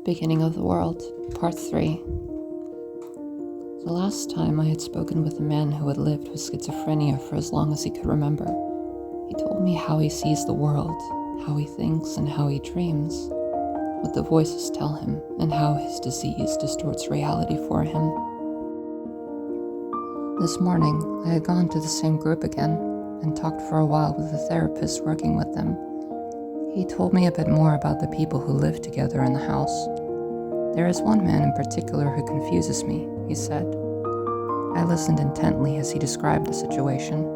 Beginning of the World, Part 3. The last time I had spoken with a man who had lived with schizophrenia for as long as he could remember, he told me how he sees the world, how he thinks and how he dreams, what the voices tell him, and how his disease distorts reality for him. This morning, I had gone to the same group again and talked for a while with the therapist working with them. He told me a bit more about the people who live together in the house. There is one man in particular who confuses me, he said. I listened intently as he described the situation.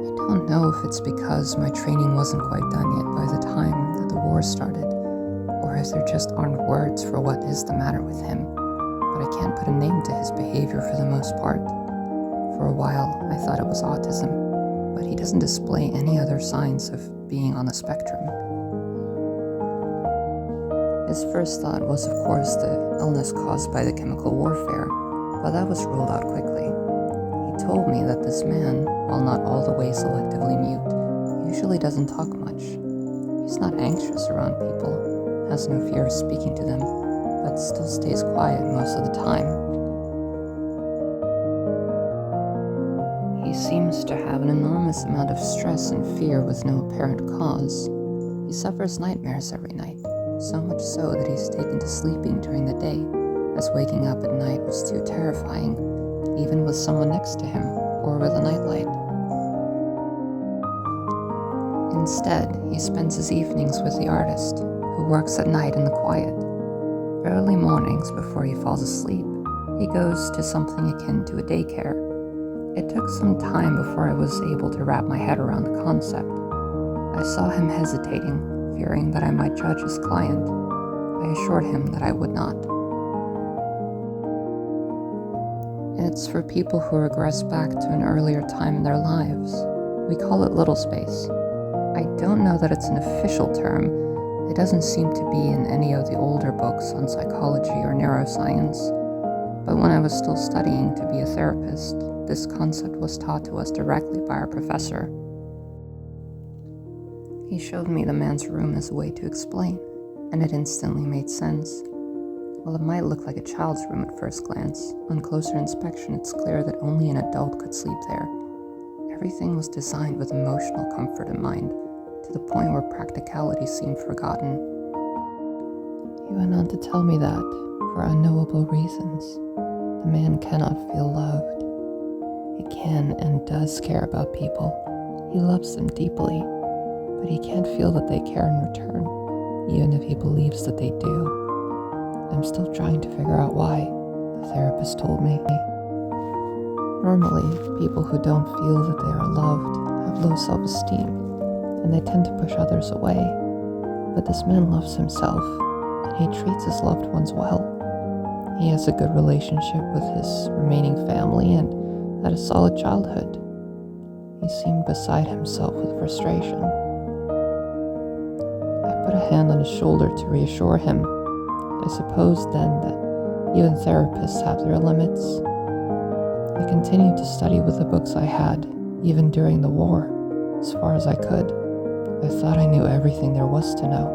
I don't know if it's because my training wasn't quite done yet by the time that the war started, or if there just aren't words for what is the matter with him, but I can't put a name to his behavior for the most part. For a while, I thought it was autism, but he doesn't display any other signs of being on the spectrum. His first thought was, of course, the illness caused by the chemical warfare, but that was ruled out quickly. He told me that this man, while not all the way selectively mute, usually doesn't talk much. He's not anxious around people, has no fear of speaking to them, but still stays quiet most of the time. He seems to have an enormous amount of stress and fear with no apparent cause. He suffers nightmares every night, so much so that he's taken to sleeping during the day, as waking up at night was too terrifying, even with someone next to him, or with a nightlight. Instead, he spends his evenings with the artist, who works at night in the quiet. Early mornings before he falls asleep, he goes to something akin to a daycare. It took some time before I was able to wrap my head around the concept. I saw him hesitating, fearing that I might judge his client. I assured him that I would not. It's for people who regress back to an earlier time in their lives. We call it little space. I don't know that it's an official term. It doesn't seem to be in any of the older books on psychology or neuroscience. But when I was still studying to be a therapist, this concept was taught to us directly by our professor. He showed me the man's room as a way to explain, and it instantly made sense. While it might look like a child's room at first glance, on closer inspection it's clear that only an adult could sleep there. Everything was designed with emotional comfort in mind, to the point where practicality seemed forgotten. He went on to tell me that, for unknowable reasons, the man cannot feel loved. He can and does care about people. He loves them deeply, but he can't feel that they care in return, even if he believes that they do. I'm still trying to figure out why, the therapist told me. Normally, people who don't feel that they are loved have low self-esteem, and they tend to push others away. But this man loves himself, and he treats his loved ones well. He has a good relationship with his remaining family and had a solid childhood. He seemed beside himself with frustration. I put a hand on his shoulder to reassure him. I suppose then that even therapists have their limits. I continued to study with the books I had, even during the war, as far as I could. I thought I knew everything there was to know,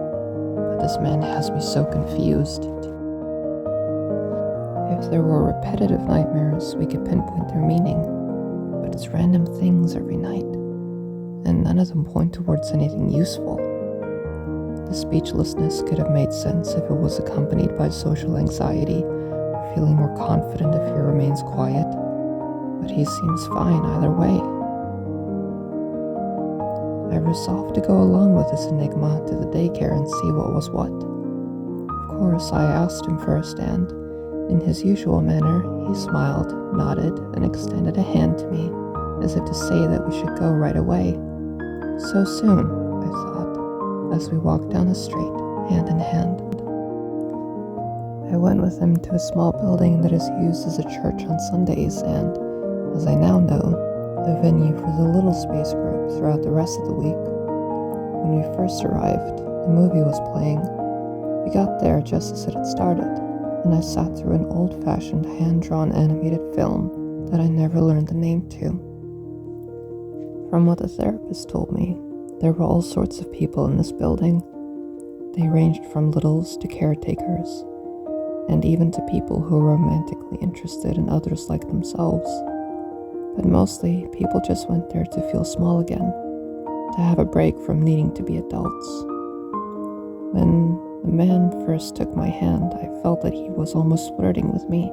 but this man has me so confused. If there were repetitive nightmares, we could pinpoint their meaning, but it's random things every night, and none of them point towards anything useful. The speechlessness could have made sense if it was accompanied by social anxiety, or feeling more confident if he remains quiet, but he seems fine either way. I resolved to go along with this enigma to the daycare and see what was what. Of course, I asked him first, and in his usual manner, he smiled, nodded, and extended a hand to me, as if to say that we should go right away. So soon, I thought, as we walked down the street, hand in hand. I went with him to a small building that is used as a church on Sundays and, as I now know, the venue for the little space group throughout the rest of the week. When we first arrived, the movie was playing. We got there just as it had started, and I sat through an old-fashioned hand-drawn animated film that I never learned the name to. From what the therapist told me, there were all sorts of people in this building. They ranged from littles to caretakers, and even to people who were romantically interested in others like themselves. But mostly, people just went there to feel small again, to have a break from needing to be adults. When the man first took my hand, I felt that he was almost flirting with me.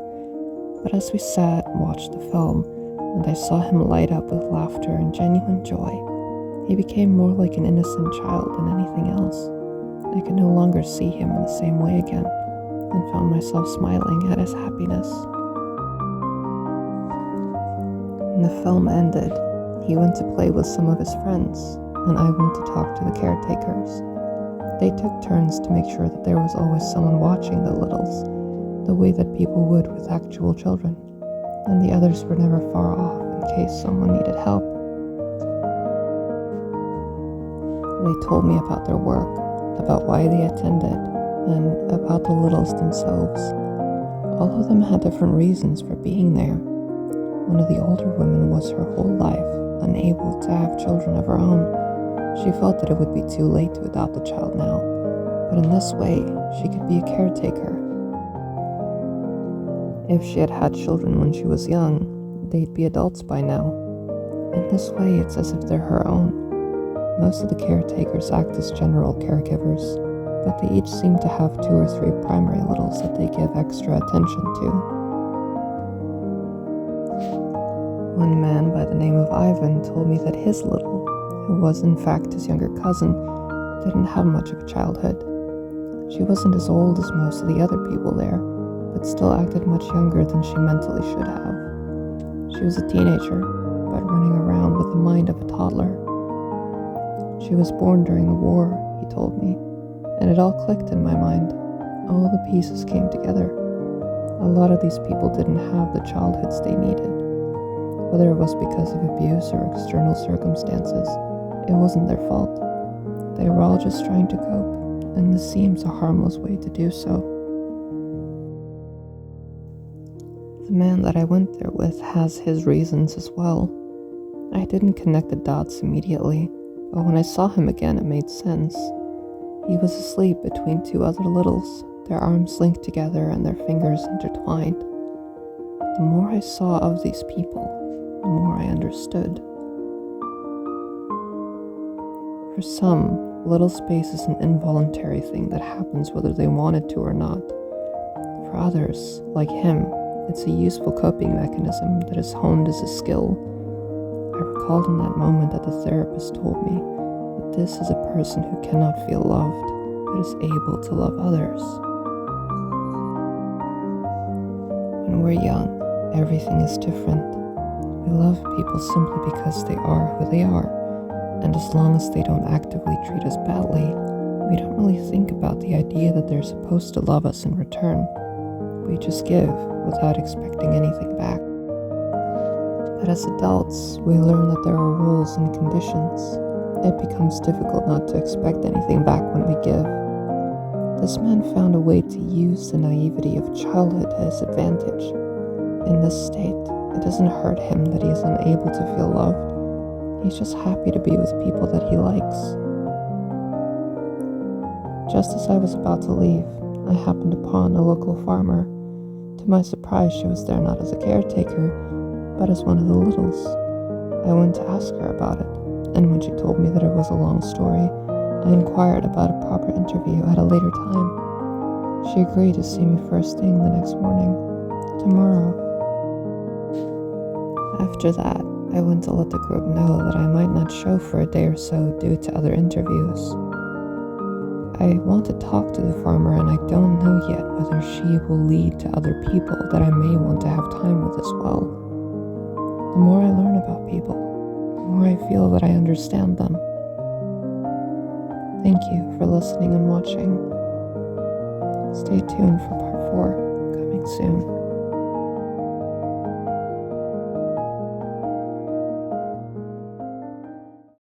But as we sat and watched the film, and I saw him light up with laughter and genuine joy, he became more like an innocent child than anything else. I could no longer see him in the same way again, and found myself smiling at his happiness. When the film ended, he went to play with some of his friends, and I went to talk to the caretakers. They took turns to make sure that there was always someone watching the littles, the way that people would with actual children, and the others were never far off in case someone needed help. They told me about their work, about why they attended, and about the littles themselves. All of them had different reasons for being there. One of the older women was her whole life unable to have children of her own. She felt that it would be too late to adopt a child now, but in this way, she could be a caretaker. If she had had children when she was young, they'd be adults by now. In this way, it's as if they're her own. Most of the caretakers act as general caregivers, but they each seem to have 2 or 3 primary littles that they give extra attention to. One man by the name of Ivan told me that his little, who was in fact his younger cousin, didn't have much of a childhood. She wasn't as old as most of the other people there, but still acted much younger than she mentally should have. She was a teenager, but running around with the mind of a toddler. She was born during the war, he told me, and it all clicked in my mind. All the pieces came together. A lot of these people didn't have the childhoods they needed. Whether it was because of abuse or external circumstances, it wasn't their fault. They were all just trying to cope, and this seems a harmless way to do so. The man that I went there with has his reasons as well. I didn't connect the dots immediately, but when I saw him again it made sense. He was asleep between 2 other littles, their arms linked together and their fingers intertwined. The more I saw of these people, the more I understood. For some, little space is an involuntary thing that happens whether they wanted to or not. For others, like him, it's a useful coping mechanism that is honed as a skill. I recalled in that moment that the therapist told me that this is a person who cannot feel loved, but is able to love others. When we're young, everything is different. We love people simply because they are who they are, and as long as they don't actively treat us badly, we don't really think about the idea that they're supposed to love us in return. We just give without expecting anything back. But as adults, we learn that there are rules and conditions. It becomes difficult not to expect anything back when we give. This man found a way to use the naivety of childhood to his advantage. In this state, it doesn't hurt him that he is unable to feel loved. He's just happy to be with people that he likes. Just as I was about to leave, I happened upon a local farmer. To my surprise, she was there not as a caretaker, but as one of the littles. I went to ask her about it, and when she told me that it was a long story, I inquired about a proper interview at a later time. She agreed to see me first thing the next morning, tomorrow. After that, I went to let the group know that I might not show for a day or so due to other interviews. I want to talk to the farmer, and I don't know yet whether she will lead to other people that I may want to have time with as well. The more I learn about people, the more I feel that I understand them. Thank you for listening and watching. Stay tuned for part 4, coming soon.